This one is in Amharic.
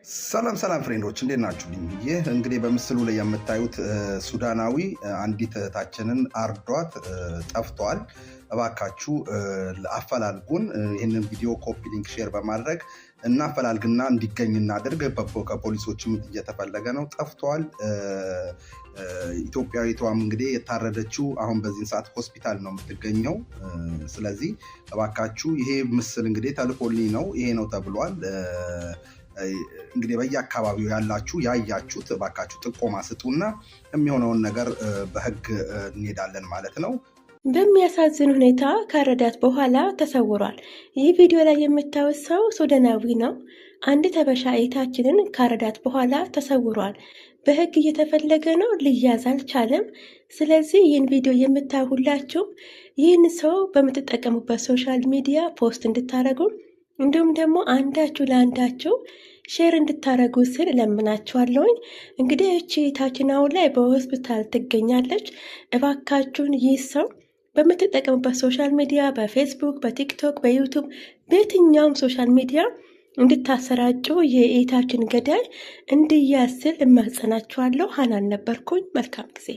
ሰላም ፍሬንዶች እንዴት ናችሁልኝ? ይህ እንግዲህ በምስሉ ላይ የምታዩት ሱዳናዊ አንዲት እህታችንን አርዷት ጠፍቷል። እባካችሁ አፈላልጉን። ይህንን ቪዲዮ ኮፒ ሊንክ ሼር በማድረግ እናፈላልግና እንዲገኝ እናድርግ። ከፖሊሶችም እየተፈለገ ነው፣ ጠፍቷል። ኢትዮጵያዊቷም እንግዲህ የታረደችው አሁን በዚህ ሰዓት ሆስፒታል ነው የምትገኘው። ስለዚህ እባካችሁ ይሄ ምስል እንግዲህ ተልኮልኝ ነው ይሄ ነው ተብሏል። እንግዲህ በየአካባቢው ያላችሁ ያያችሁት እባካችሁ ጥቆማ ስጡና የሚሆነውን ነገር በህግ እንሄዳለን ማለት ነው። በሚያሳዝን ሁኔታ ካረዳት በኋላ ተሰውሯል። ይህ ቪዲዮ ላይ የምታዩት ሰው ሱዳናዊ ነው። አንድ ሀበሻ እህታችንን ካረዳት በኋላ ተሰውሯል። በህግ እየተፈለገ ነው፣ ሊያዝ አልቻለም። ስለዚህ ይህን ቪዲዮ የምታዩ ሁላችሁም ይህን ሰው በምትጠቀሙበት ሶሻል ሚዲያ ፖስት እንድታደርጉ እንዲሁም ደግሞ አንዳችሁ ለአንዳችሁ ሼር እንድታረጉ ስል ለምናችኋለሁኝ። እንግዲህ እቺ እህታችን አሁን ላይ በሆስፒታል ትገኛለች። እባካችሁን ይህ ሰው በምትጠቀሙበት ሶሻል ሚዲያ በፌስቡክ፣ በቲክቶክ፣ በዩቱብ በየትኛውም ሶሻል ሚዲያ እንድታሰራጩ የእህታችን ገዳይ እንዲያዝ ስል እማጸናችኋለሁ። ሀናን ነበርኩኝ። መልካም ጊዜ